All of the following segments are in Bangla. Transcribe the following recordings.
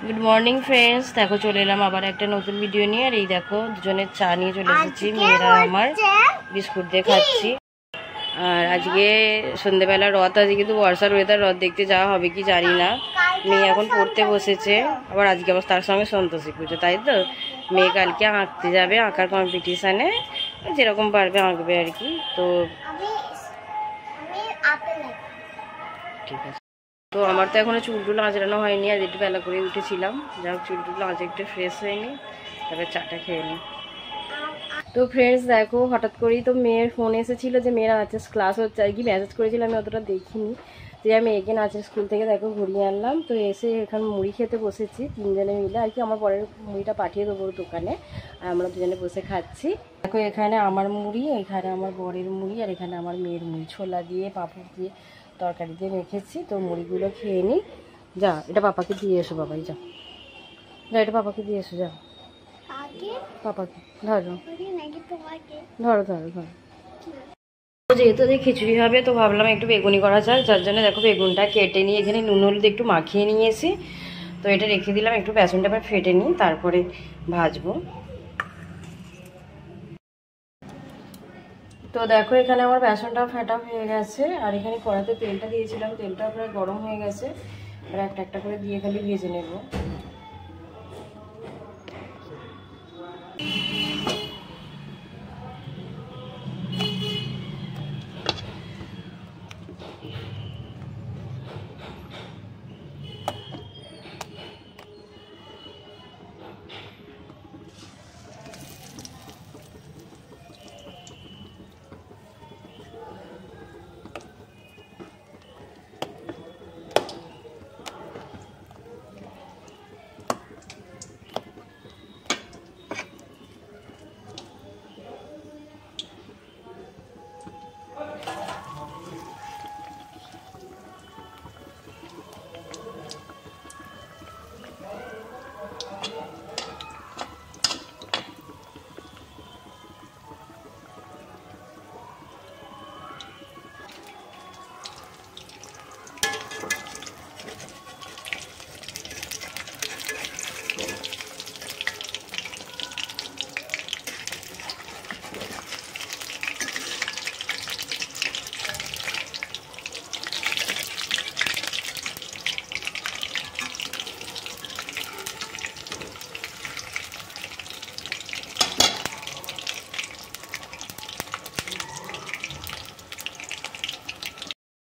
গুড মর্নিং ফ্রেন্ডস, দেখো চলে এলাম আবার একটা নতুন ভিডিও নিয়ে। আর এই দেখো দুজনের চা নিয়ে চলে এসেছি, মেয়েরা আমার বিস্কুট দিয়ে খাচ্ছি। আর আজকে সন্ধ্যেবেলা রথ আছে, কিন্তু বর্ষার ওয়েদার, রথ দেখতে যাওয়া হবে কি জানি না। মেয়ে এখন পড়তে বসেছে, আবার আজকে আবার তার সঙ্গে সন্তোষী পুজো, তাই তো মেয়ে কালকে আঁকতে যাবে, আঁকার কম্পিটিশানে যেরকম পারবে আঁকবে আর কি। তো ঠিক আছে, তো আমার তো এখনো চুলটুল আঁচড়ানো হয়নি, আর একটু বেলা করে উঠেছিলাম, যা হোক চুলটুল আঁচড়ে একটু ফ্রেশ হয়নি, তারপরে চাটা খেয়ে নিই। তো ফ্রেন্ডস দেখো, হঠাৎ করেই তো মেয়ের ফোন এসেছিলো যে মেয়ের নাচের ক্লাস হচ্ছে আর কি। মেসেজ করেছিল, আমি অতটা দেখিনি। যে আমি মেয়েকে নাচের স্কুল থেকে দেখো ঘুরিয়ে আনলাম। তো এসে এখানে মুড়ি খেতে বসেছি তিনজনে মিলে আর কি। আমার পরের মুড়িটা পাঠিয়ে দেবো দোকানে, আর আমরা দুজনে বসে খাচ্ছি। দেখো এখানে আমার মুড়ি, এখানে আমার বরের মুড়ি, আর এখানে আমার মেয়ের মুড়ি, ছোলা দিয়ে পাঁপড় দিয়ে তরকারি দিয়ে মেখেছি। তো মুড়িগুলো খেয়ে নিই। যা, এটা পাপাকে দিয়ে এসো, বাবাই যা যা, এটা পাপাকে দিয়ে এসো, যা পাপাকে ধরো ধরো ধরো ধরো। যেহেতু খিচুড়ি হবে, তো ভাবলাম একটু বেগুনি করা যায়, যার জন্য দেখো বেগুনটা কেটে নিয়ে এখানে নুন হলুদ একটু মাখিয়ে নিয়েছি। তো এটা রেখে দিলাম, একটু বেসনটা আবার ফেটে নিই, তারপরে ভাজবো। তো দেখো এখানে আমার বেসনটা ফেটা হয়ে গেছে, আর এখানে কড়াতে তেলটা দিয়েছিলাম, তেলটা প্রায় গরম হয়ে গেছে। আর একটা একটা করে দিয়ে খালি ভেজে নেব।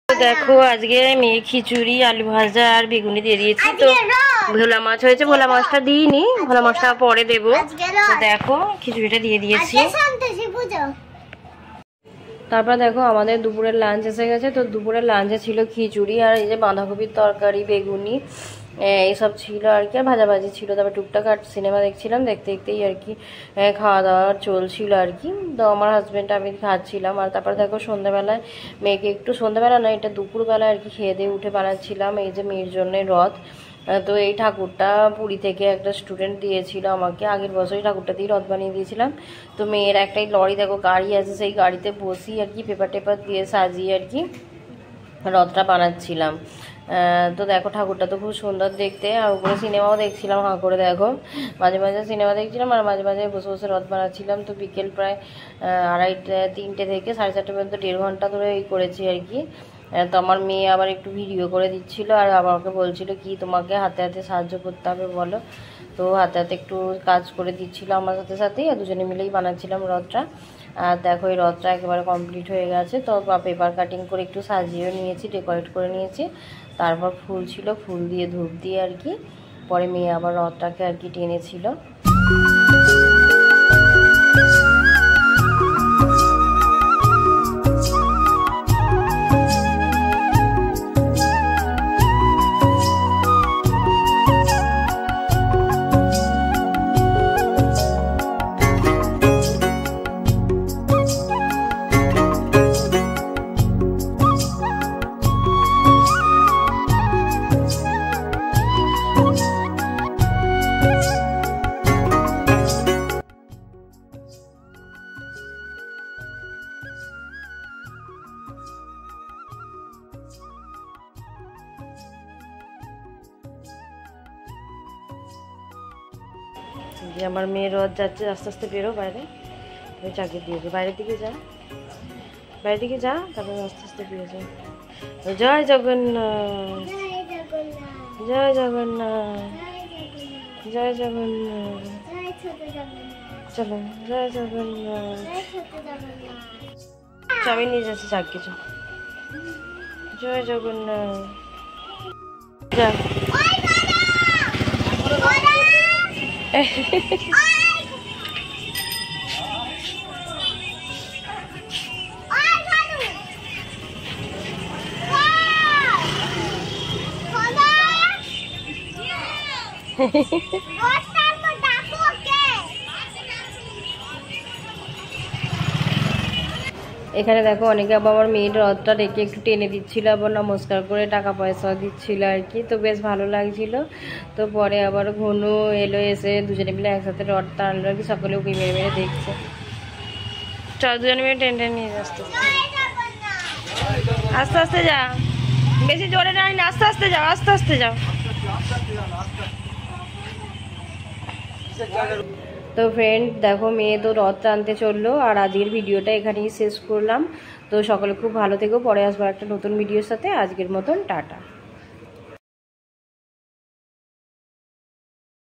দেখো আজকে মেয়ে খিচুড়ি, আলু ভাজা আর বেগুনি দিয়ে দিয়েছি। তো ভোলা মাছ হয়েছে, ভোলা মাছটা দিইনি, ভোলা মাছটা পরে দেবো। তো দেখো খিচুড়িটা দিয়ে দিয়েছি। তারপর দেখো আমাদের দুপুরের লাঞ্চ এসে গেছে। তো দুপুরের লাঞ্চে ছিল খিচুড়ি, আর এই যে বাঁধাকপির তরকারি, বেগুনি এইসব ছিল আর কি, আর ভাজাভাজি ছিল। তারপর টুকটাক আর সিনেমা দেখছিলাম, দেখতে দেখতেই আর কি খাওয়া দাওয়া চলছিল আর কি। তো আমার হাজব্যান্ড আমি খাচ্ছিলাম। আর তারপর দেখো সন্ধ্যাবেলায় মেয়েকে একটু, সন্ধ্যাবেলা না, এটা দুপুরবেলা আর কি খেয়ে দিয়ে উঠে বানাচ্ছিলাম এই যে মেয়ের জন্য রথ। তো এই ঠাকুরটা পুরী থেকে একটা স্টুডেন্ট দিয়েছিল আমাকে, আগের বছরই ঠাকুরটা দিয়ে রথ বানিয়ে দিয়েছিলাম। তো মেয়ের একটাই লরি দেখো গাড়ি আছে, সেই গাড়িতে বসি আর কি পেপার টেপার দিয়ে সাজিয়ে আর কি রথটা বানাচ্ছিলাম। তো দেখো ঠাকুরটা তো খুব সুন্দর দেখতে। আর উপরে সিনেমাও দেখছিলাম হাঁ করে, দেখো মাঝে মাঝে সিনেমা দেখছিলাম আর মাঝে মাঝে বসে বসে রথ বানাচ্ছিলাম। তো বিকেল প্রায় 2:30 থেকে 4:30 পর্যন্ত 1.5 ঘন্টা ধরে এই করেছি আর কি। তো আমার মেয়ে আবার একটু ভিডিও করে দিচ্ছিল, আর আমাকে বলছিল কি তোমাকে হাতে হাতে সাহায্য করতে হবে বলো। তো হাতে হাতে একটু কাজ করে দিচ্ছিল আমার সাথে সাথেই, আর দুজনে মিলেই বানাচ্ছিলাম রথটা। আর দেখো এই রথটা একেবারে কমপ্লিট হয়ে গেছে। তো পেপার কাটিং করে একটু সাজিয়েও নিয়েছি, ডেকোরেট করে নিয়েছি। তারপর ফুল ছিল, ফুল দিয়ে ধূপ দিয়ে আর কি পরে মেয়ে আবার রথটাকে আর কি টেনেছিল। যে আমার মেয়ে রথ যাচ্ছে, আস্তে আস্তে বেরো বাইরে, তুমি চাকিয়ে দিয়েছে, বাইরের দিকে যা, বাইরের দিকে যা, তারপরে আস্তে আস্তে বেরিয়ে যা। জয় জগন্নাথ, জয় জগন্নাথ, জয় জগন্নাথ, চলো জয় জগন্নাথ। আমি নিয়ে যাচ্ছি চাকিয়ে, চল জয় জগন্নাথ। যা এখানে দেখো অনেকে আবার আমার মেয়ের রথটা রেখে একটু টেনে দিচ্ছিল, আবার নমস্কার করে টাকা পয়সা দিচ্ছিল আর কি, তো বেশ ভালো লাগছিল। তো পরে আবার ঘনু এলো, এসে দুজনে মিলে একসাথে রথ টানলো আর কি, সকলে উঁকি মেরে মেরে দেখছে। চল দুজনে মিলে টেনে টেনে নিয়ে আসতে আস্তে আস্তে যা, বেশি জোরে না, আস্তে আস্তে যাও, আস্তে আস্তে যাও। তো ফ্রেন্ড দেখো মেয়ে তো রথ টানতে চললো, আর আজকের ভিডিওটা এখানেই শেষ করলাম। তো সকলে খুব ভালো থেকো, পরে আসবো একটা নতুন ভিডিওর সাথে। আজকের মতন টাটা।